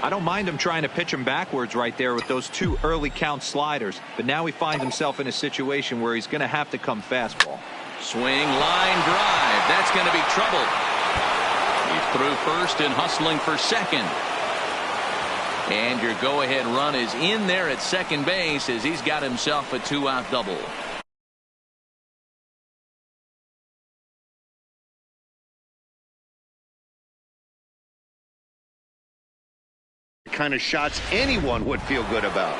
I don't mind him trying to pitch him backwards right there with those 2 early count sliders, but now he finds himself in a situation where he's going to have to come fastball. Swing, line drive. That's going to be trouble. He's through first and hustling for second. And your go-ahead run is in there at second base as he's got himself a 2-out double. Kind of shots anyone would feel good about.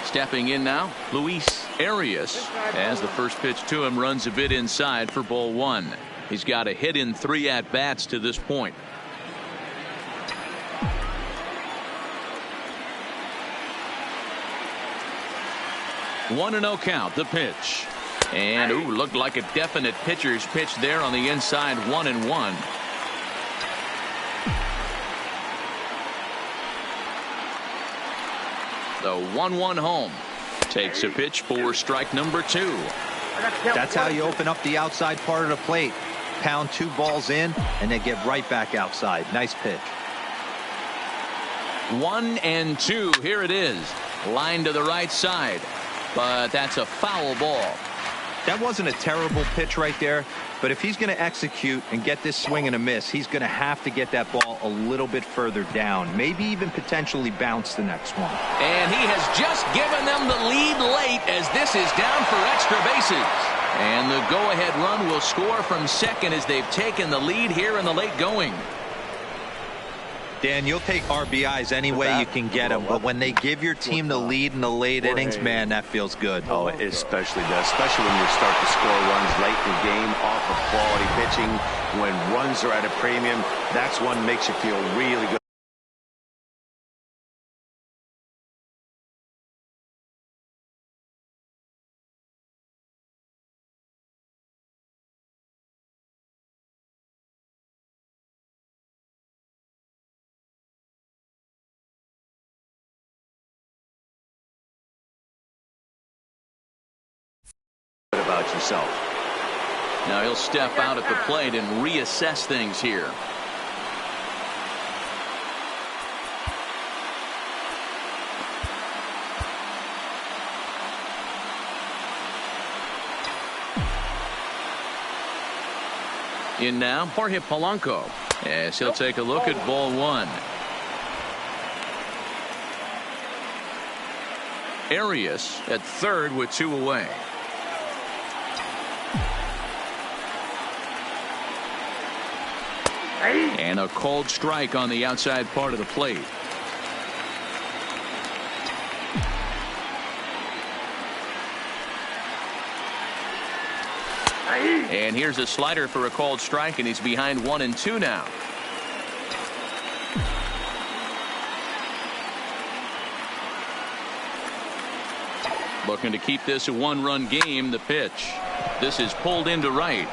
Stepping in now, Luis Arias, as the first pitch to him runs a bit inside for ball 1. He's got a hit in 3 at-bats to this point. One and 0 count, the pitch. And looked like a definite pitcher's pitch there on the inside. 1-1. The 1-1 home. Takes a pitch for strike number 2. That's how you open up the outside part of the plate. Pound 2 balls in and then get right back outside. Nice pitch. 1-2. Here it is. Line to the right side. But that's a foul ball. That wasn't a terrible pitch right there, but if he's going to execute and get this swing and a miss, he's going to have to get that ball a little bit further down, maybe even potentially bounce the next one. And he has just given them the lead late as this is down for extra bases. And the go-ahead run will score from second as they've taken the lead here in the late going. Dan, you'll take RBIs any way you can get them, but when they give your team the lead in the late innings, man, that feels good. Oh, it especially does, especially when you start to score runs late in the game off of quality pitching. When runs are at a premium, that's one that makes you feel really good. About yourself. Now he'll step out at the plate and reassess things here. In now, Jorge Polanco, as he'll take a look at ball 1. Arias at third with 2 away. And a cold strike on the outside part of the plate. And here's a slider for a called strike, and he's behind 1-2 now. Looking to keep this a 1-run game. The pitch. This is pulled into right.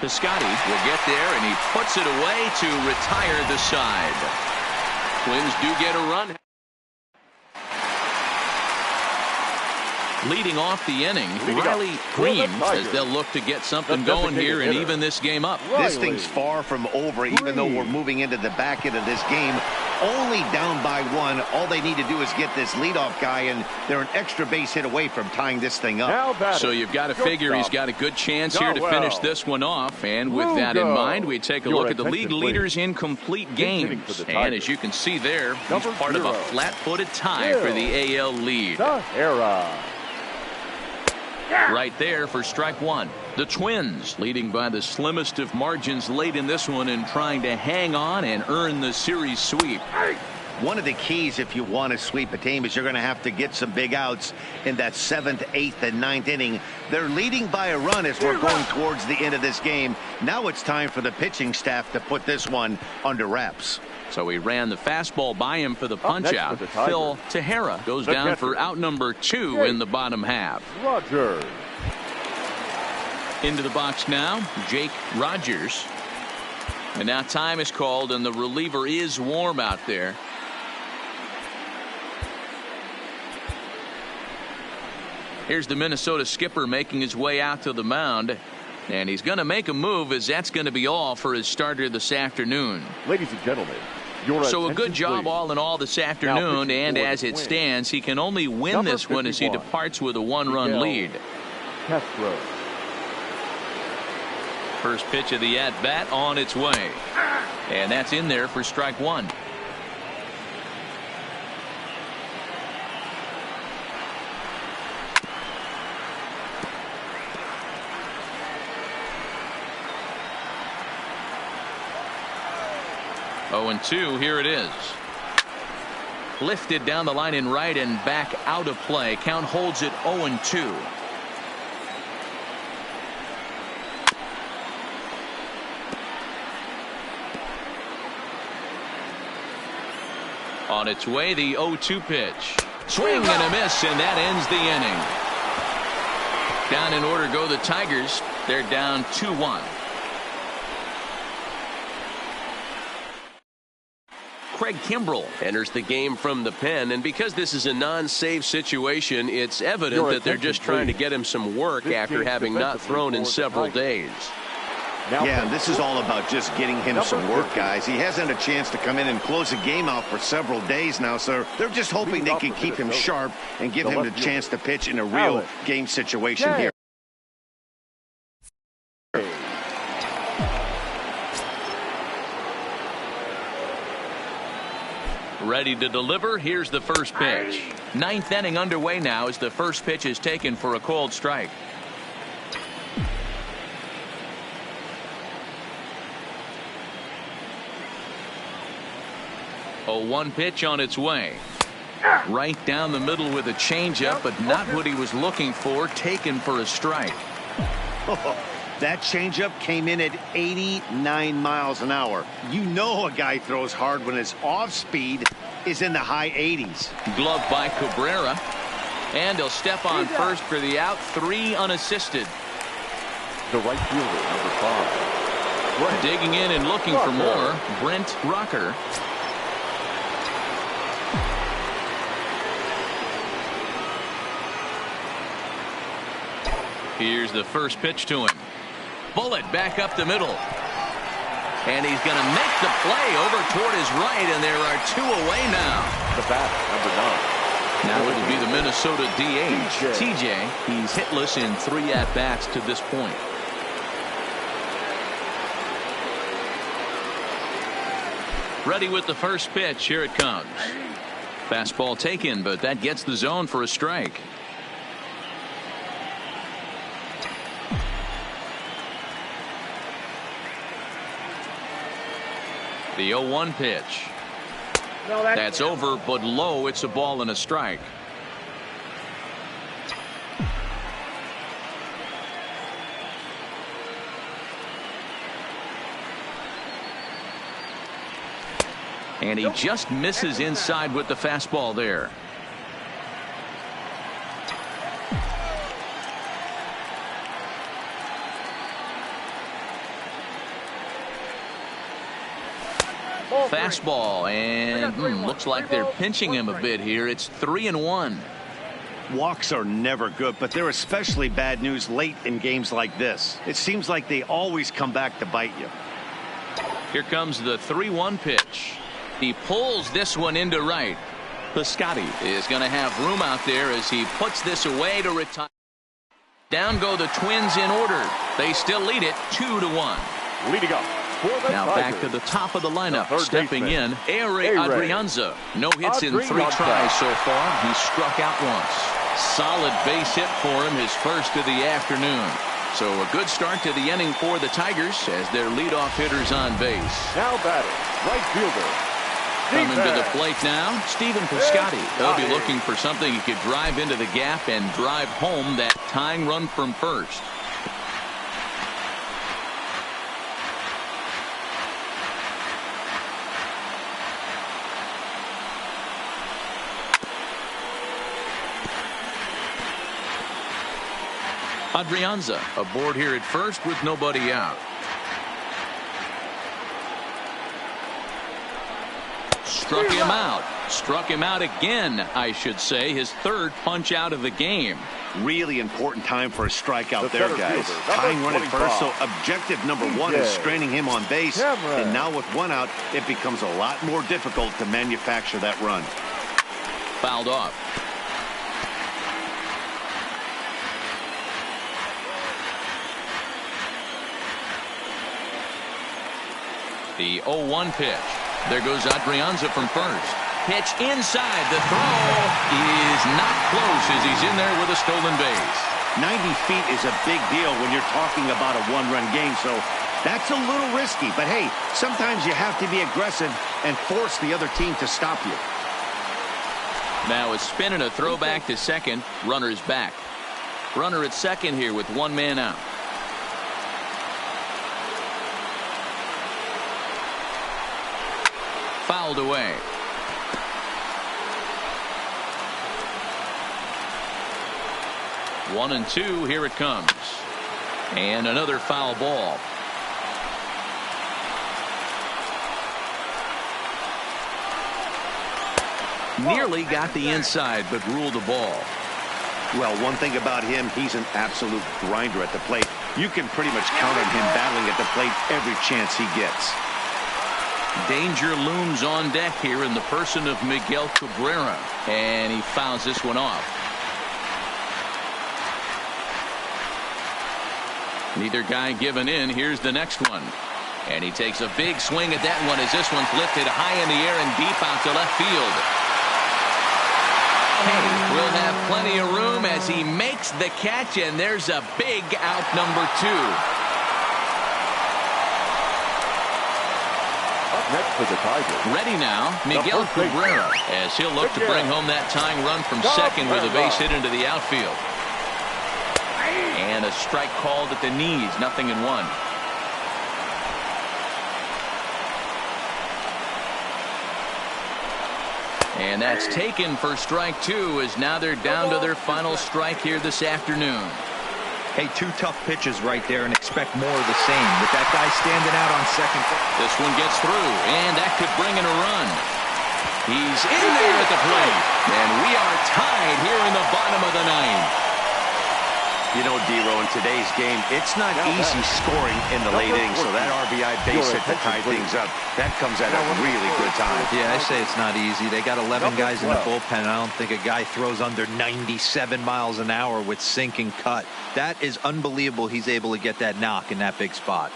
Piscotty will get there, and he puts it away to retire the side. Twins do get a run. Leading off the inning, Riley Green, as they'll look to get something going here and even this game up. This thing's far from over, even though we're moving into the back end of this game. Only down by 1. All they need to do is get this leadoff guy, and they're an extra base hit away from tying this thing up. So you've got to figure he's got a good chance here to finish this one off. And with that in mind, we take a look at the league leaders in complete games. And as you can see there, he's part of a flat-footed tie for the AL lead. Right there for strike 1. The Twins leading by the slimmest of margins late in this one and trying to hang on and earn the series sweep. One of the keys if you want to sweep a team is you're going to have to get some big outs in that 7th, 8th, and 9th inning. They're leading by a run as we're going towards the end of this game. Now it's time for the pitching staff to put this one under wraps. So he ran the fastball by him for the punch-out. Phil Tejera goes down for out number 2 in the bottom half. Rogers. Into the box now, Jake Rogers. And now time is called, and the reliever is warm out there. Here's the Minnesota skipper making his way out to the mound. And he's going to make a move, as that's going to be all for his starter this afternoon. Ladies and gentlemen, so a good job all in all this afternoon, and as it stands, he can only win this one as he departs with a one-run lead. Castro. First pitch of the at-bat on its way. And that's in there for strike one. Oh, and 2, here it is. Lifted down the line in right and back out of play. Count holds it 0-2. On its way, the 0-2 pitch. Swing and a miss, and that ends the inning. Down in order go the Tigers. They're down 2-1. Craig Kimbrell enters the game from the pen, and because this is a non-save situation, it's evident that they're just trying to get him some work after having not thrown in several days. Yeah, and this is all about just getting him some work, guys. He hasn't had a chance to come in and close the game out for several days now, so they're just hoping they can keep him sharp and give him the chance to pitch in a real game situation here. Ready to deliver. Here's the first pitch. Ninth inning underway now as the first pitch is taken for a called strike. A 1 pitch on its way. Right down the middle with a changeup, but not what he was looking for. Taken for a strike. That changeup came in at 89 miles an hour. You know a guy throws hard when his off speed is in the high 80s. Glove by Cabrera. And he'll step on first for the out. 3 unassisted. The right fielder, number 5. Digging in and looking for more, Brent Rocker. Here's the first pitch to him. Bullet back up the middle. And he's going to make the play over toward his right, and there are 2 away now. The bat, number 9. Now it'll be the Minnesota DH, TJ. He's hitless in 3 at-bats to this point. Ready with the first pitch. Here it comes. Fastball taken, but that gets the zone for a strike. The 0-1 pitch. That's over, but low. It's a ball and a strike. And he just misses inside with the fastball there. Fastball, and looks like they're pinching him a bit here. It's 3-1. Walks are never good, but they're especially bad news late in games like this. It seems like they always come back to bite you. Here comes the 3-1 pitch. He pulls this one into right. Piscotty is going to have room out there as he puts this away to retire. Down go the Twins in order. They still lead it 2-1. Leading up. Now back to the top of the lineup. Stepping in, Ehire Adrianza. No hits in 3 tries so far. He struck out once. Solid base hit for him, his first of the afternoon. So a good start to the inning for the Tigers as their leadoff hitters on base. Now batting, right fielder. Coming to the plate now, Stephen Piscotty. They'll be looking for something he could drive into the gap and drive home that tying run from first. Adrianza aboard here at first with nobody out. struck him out. Struck him out again, I should say. His third punch out of the game. Really important time for a strikeout The there, center guys. fielder, Tying run at 25. first, so objective number one is straining him on base. Cameron. And now with one out, it becomes a lot more difficult to manufacture that run. Fouled off. The 0-1 pitch. There goes Adrianza from first. Pitch inside. The throw is not close as he's in there with a stolen base. 90 feet is a big deal when you're talking about a one-run game, so that's a little risky. But, hey, sometimes you have to be aggressive and force the other team to stop you. Now a spin and a throwback to second. Runner's back. Runner at second here with one man out. Fouled away. One and two. Here it comes. And another foul ball. Nearly got the inside, but ruled the ball. Well, one thing about him, he's an absolute grinder at the plate. You can pretty much count on him battling at the plate every chance he gets. Danger looms on deck here in the person of Miguel Cabrera, and he fouls this one off. Neither guy giving in. Here's the next one, and he takes a big swing at that one as this one's lifted high in the air and deep out to left field. Hey, will have plenty of room as he makes the catch, and there's a big out number two. Next for the Tigers. Ready now, Miguel Cabrera, as he'll look to bring home that tying run from second with a base hit into the outfield. And a strike called at the knees, 0-1. And that's taken for strike two, as now they're down to their final strike here this afternoon. Hey, two tough pitches right there, and expect more of the same with that guy standing out on second. This one gets through, and that could bring in a run. He's in there at the plate, and we are tied here in the bottom of the ninth. You know, D-Row, in today's game, it's not easy scoring in the late innings, so that RBI base hit to tie things up, that comes at a really good time. Yeah, I say it's not easy. They got 11 guys in the bullpen, and I don't think a guy throws under 97 miles an hour with sink and cut. That is unbelievable he's able to get that knock in that big spot.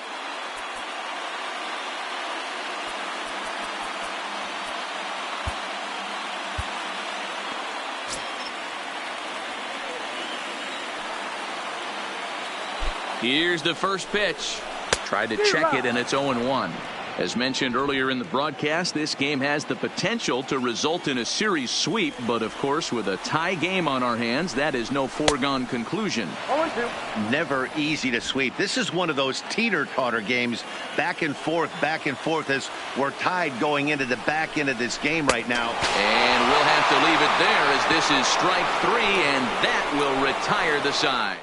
Here's the first pitch. Tried to check it, and it's 0-1. As mentioned earlier in the broadcast, this game has the potential to result in a series sweep, but of course with a tie game on our hands, that is no foregone conclusion. Never easy to sweep. This is one of those teeter-totter games, back and forth as we're tied going into the back end of this game right now. And we'll have to leave it there as this is strike three, and that will retire the side.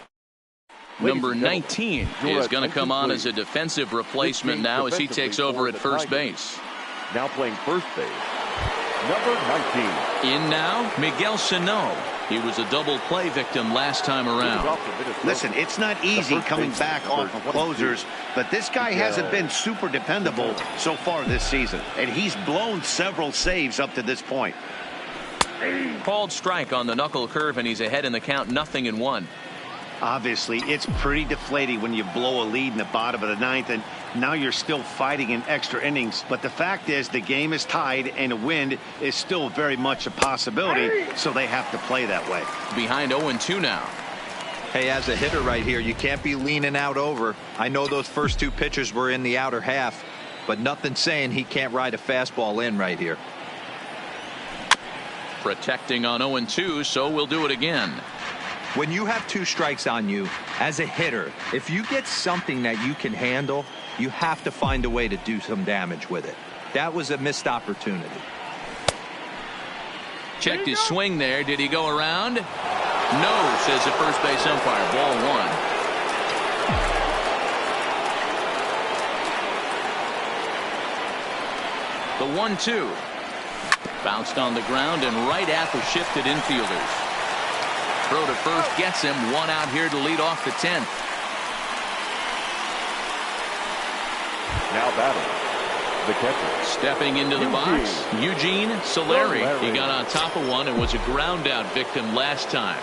Number 19 is going to come on as a defensive replacement now as he takes over at first base. Now playing first base, number 19. In now, Miguel Sano. He was a double play victim last time around. Listen, it's not easy coming back off of closers, but this guy hasn't been super dependable so far this season, and he's blown several saves up to this point. Called strike on the knuckle curve, and he's ahead in the count, 0-1. Obviously, it's pretty deflating when you blow a lead in the bottom of the ninth, and now you're still fighting in extra innings. But the fact is, the game is tied, and a win is still very much a possibility, so they have to play that way. Behind 0-2 now. Hey, as a hitter right here, you can't be leaning out over. I know those first two pitchers were in the outer half, but nothing saying he can't ride a fastball in right here. Protecting on 0-2, so we'll do it again. When you have two strikes on you, as a hitter, if you get something that you can handle, you have to find a way to do some damage with it. That was a missed opportunity. Checked his swing there. Did he go around? No, says the first base umpire. Ball one. The 1-2. Bounced on the ground and right at the shifted infielders. Throw to first gets him. One out here to lead off the 10th. Now batting, the catcher. Stepping into the box, Eugene Solari. He got on top of one and was a ground out victim last time.